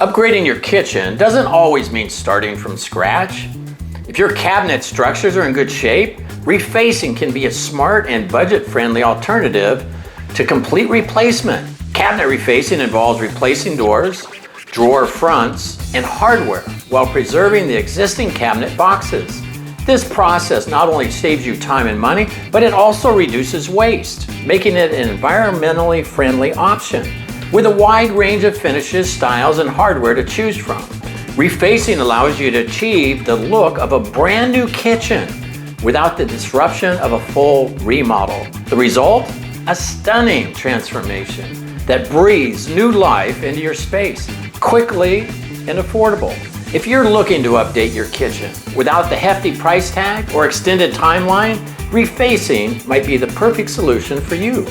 Upgrading your kitchen doesn't always mean starting from scratch. If your cabinet structures are in good shape, refacing can be a smart and budget-friendly alternative to complete replacement. Cabinet refacing involves replacing doors, drawer fronts, and hardware while preserving the existing cabinet boxes. This process not only saves you time and money, but it also reduces waste, making it an environmentally friendly option. With a wide range of finishes, styles, and hardware to choose from, refacing allows you to achieve the look of a brand new kitchen without the disruption of a full remodel. The result? A stunning transformation that breathes new life into your space, quickly and affordable. If you're looking to update your kitchen without the hefty price tag or extended timeline, refacing might be the perfect solution for you.